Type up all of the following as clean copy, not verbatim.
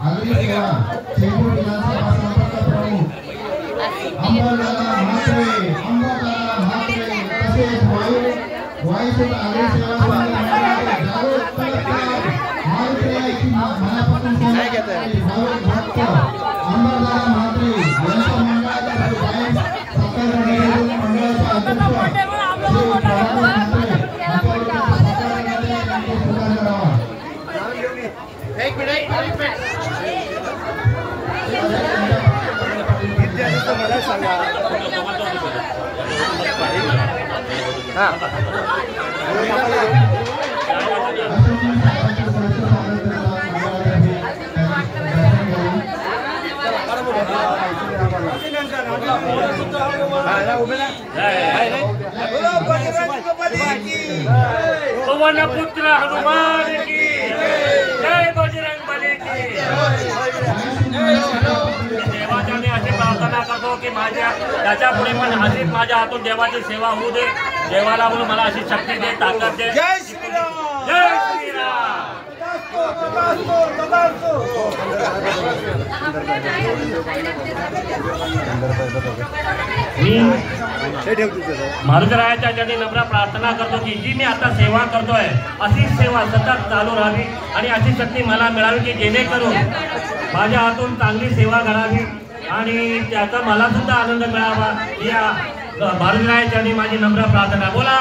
आगरी सेवा चेंबूर विधानसभा संपर्क प्रमुख अंबादादा म्हात्रे तसेच वायुसूत आगरी सेवा मंडळाचे जागरूक कलाकार म्हात्रे मनापासून भाविक भक्त अंबादादा म्हात्रे यांच्या मंडळाचे सत्कार मंडळाचे अध्यक्ष एक मिनिट मला सांगा पवन पुत्र हनुमान की जय, बजरंग बली की देवाच्याने अशी प्रार्थना करतो की माझ्या त्याच्या पुढे पण अशीच माझ्या हातून देवाची सेवा होऊ दे. देवाला म्हणून मला अशी शक्ती दे, ताकद दे. जय श्रीराम, जय श्रीराम. मी मारुतीरायाच्या चरणी नम्र प्रार्थना करतो की जी मी आता सेवा करतोय अशी सेवा सतत चालू राहावी आणि अशी शक्ती मला मिळावी की जेणेकरून माझ्या हातून चांगली सेवा घडावी आणि त्याचा मला सुद्धा आनंद मिळावा. या मारुतीरायाच्या चरणी माझी नम्र प्रार्थना. बोला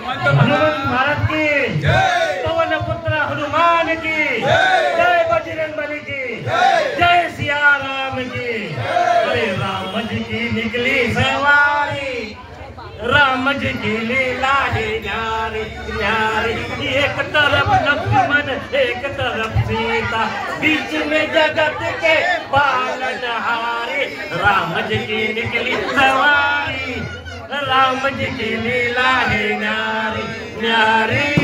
हनुमान महाराज की जय, पवन पुत्र हनुमान की जय, बजरंग बली की जय, सिया राम की. अरे राम जी की निकली सवारी, राम जी की लीला है न्यारी न्यारी. एक तरफ लक्ष्मण एक तरफ सीता, बीच में जगत के पालनहारी. राम जी की निकली सवारी, राम जी की लीला है न्यारी न्यारी.